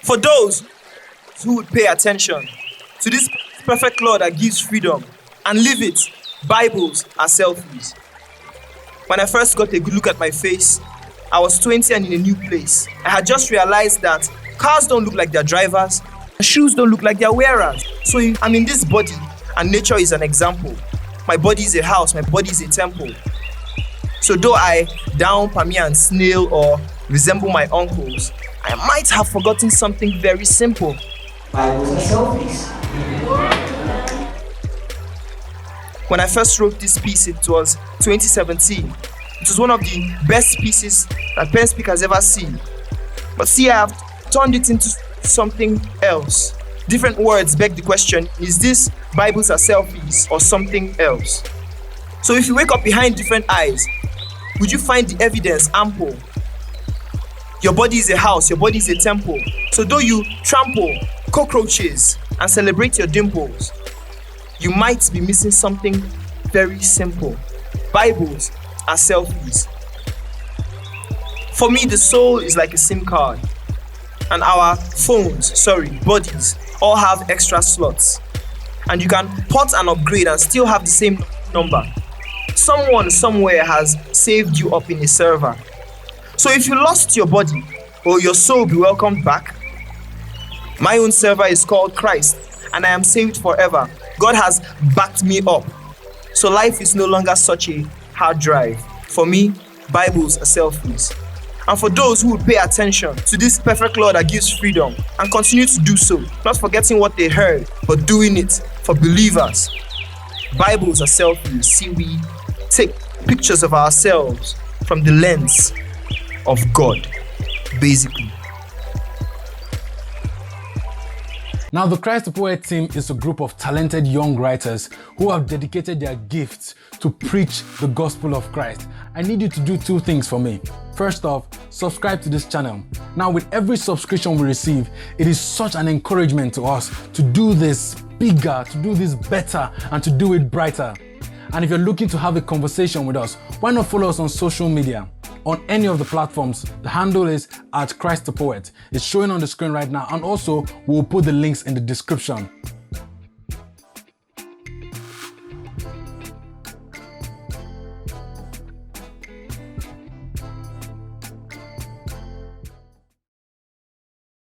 For those who would pay attention to this perfect law that gives freedom and live it, Bibles are selfies. When I first got a good look at my face, I was 20 and in a new place. I had just realized that cars don't look like their drivers, and shoes don't look like their wearers. So I'm in this body, and nature is an example. My body is a house, my body is a temple. So though I down Pammy and snail or resemble my uncles, I might have forgotten something very simple. Bibles are selfies. When I first wrote this piece, it was 2017. It was one of the best pieces that Penspeak has ever seen. But see, I have turned it into something else. Different words beg the question, is this Bibles are selfies or something else? So if you wake up behind different eyes, would you find the evidence ample? Your body is a house, your body is a temple. So though you trample cockroaches and celebrate your dimples, you might be missing something very simple. Bibles are selfies. For me, the soul is like a SIM card, and our bodies, all have extra slots. And you can port and upgrade and still have the same number. Someone somewhere has saved you up in a server. So if you lost your body, will your soul be welcomed back? My own server is called Christ, and I am saved forever. God has backed me up. So life is no longer such a hard drive. For me, Bibles are selfies. And for those who would pay attention to this perfect law that gives freedom and continue to do so, not forgetting what they heard, but doing it for believers, Bibles are selfies. See, we take pictures of ourselves from the lens of God, basically. Now, the christapoet team is a group of talented young writers who have dedicated their gifts to preach the gospel of Christ. I need you to do two things for me. First off, subscribe to this channel. Now, with every subscription we receive, it is such an encouragement to us to do this bigger, to do this better, and to do it brighter. And if you're looking to have a conversation with us, why not follow us on social media? On any of the platforms, the handle is @christapoet. It's showing on the screen right now, and also we'll put the links in the description.